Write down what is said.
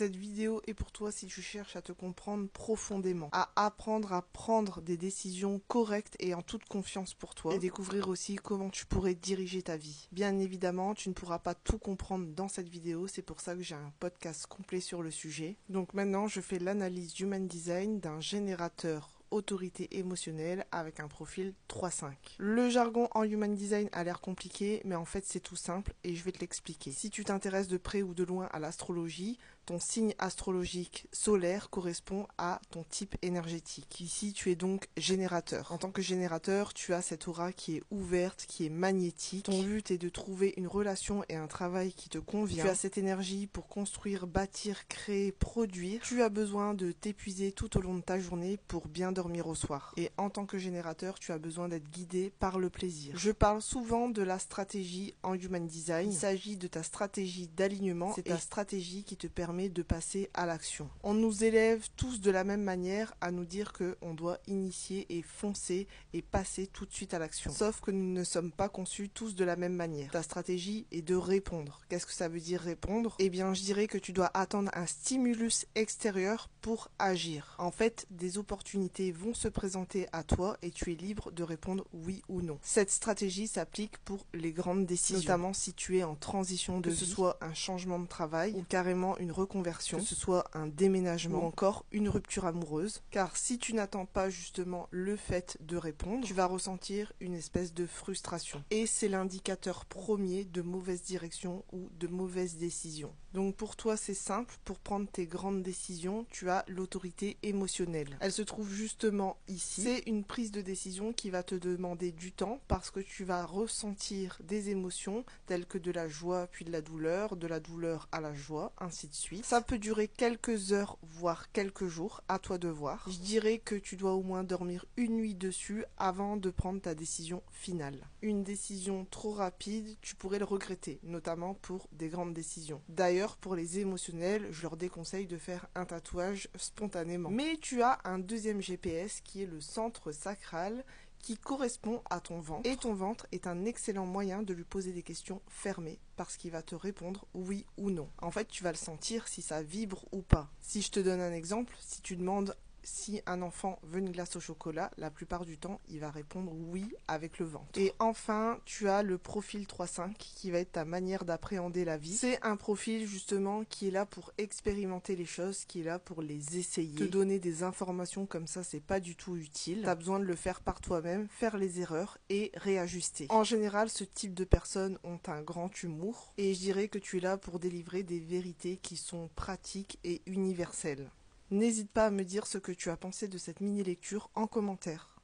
Cette vidéo est pour toi si tu cherches à te comprendre profondément, à apprendre à prendre des décisions correctes et en toute confiance pour toi, et découvrir aussi comment tu pourrais diriger ta vie. Bien évidemment, tu ne pourras pas tout comprendre dans cette vidéo, c'est pour ça que j'ai un podcast complet sur le sujet. Donc maintenant, je fais l'analyse Human Design d'un générateur autorité émotionnelle avec un profil 3-5. Le jargon en Human Design a l'air compliqué, mais en fait c'est tout simple et je vais te l'expliquer. Si tu t'intéresses de près ou de loin à l'astrologie, ton signe astrologique solaire correspond à ton type énergétique. Ici, tu es donc générateur. En tant que générateur, tu as cette aura qui est ouverte, qui est magnétique. Ton but est de trouver une relation et un travail qui te convient. Tu as cette énergie pour construire, bâtir, créer, produire. Tu as besoin de t'épuiser tout au long de ta journée pour bien dormir au soir. Et en tant que générateur, tu as besoin d'être guidé par le plaisir. Je parle souvent de la stratégie en Human Design. Il s'agit de ta stratégie d'alignement. C'est ta stratégie qui te permet de passer à l'action. On nous élève tous de la même manière à nous dire qu'on doit initier et foncer et passer tout de suite à l'action. Sauf que nous ne sommes pas conçus tous de la même manière. Ta stratégie est de répondre. Qu'est-ce que ça veut dire répondre? Eh bien, je dirais que tu dois attendre un stimulus extérieur pour agir. En fait, des opportunités vont se présenter à toi et tu es libre de répondre oui ou non. Cette stratégie s'applique pour les grandes décisions, notamment si tu es en transition de vie, que ce soit un changement de travail ou carrément une reconversion, que ce soit un déménagement ou encore une rupture amoureuse. Car si tu n'attends pas justement le fait de répondre, tu vas ressentir une espèce de frustration. Et c'est l'indicateur premier de mauvaise direction ou de mauvaise décision. Donc pour toi c'est simple, pour prendre tes grandes décisions, tu as l'autorité émotionnelle. Elle se trouve justement ici. C'est une prise de décision qui va te demander du temps parce que tu vas ressentir des émotions telles que de la joie puis de la douleur à la joie, ainsi de suite. Ça peut durer quelques heures voire quelques jours, à toi de voir. Je dirais que tu dois au moins dormir une nuit dessus avant de prendre ta décision finale. Une décision trop rapide, tu pourrais le regretter, notamment pour des grandes décisions. D'ailleurs, pour les émotionnels, je leur déconseille de faire un tatouage spontanément. Mais tu as un deuxième GPS qui est le centre sacral qui correspond à ton ventre. Et ton ventre est un excellent moyen de lui poser des questions fermées parce qu'il va te répondre oui ou non. En fait, tu vas le sentir si ça vibre ou pas. Si je te donne un exemple, si tu demandes si un enfant veut une glace au chocolat, la plupart du temps, il va répondre oui avec le ventre. Et enfin, tu as le profil 3-5 qui va être ta manière d'appréhender la vie. C'est un profil justement qui est là pour expérimenter les choses, qui est là pour les essayer. Te donner des informations comme ça, c'est pas du tout utile. Tu as besoin de le faire par toi-même, faire les erreurs et réajuster. En général, ce type de personnes ont un grand humour et je dirais que tu es là pour délivrer des vérités qui sont pratiques et universelles. N'hésite pas à me dire ce que tu as pensé de cette mini-lecture en commentaire.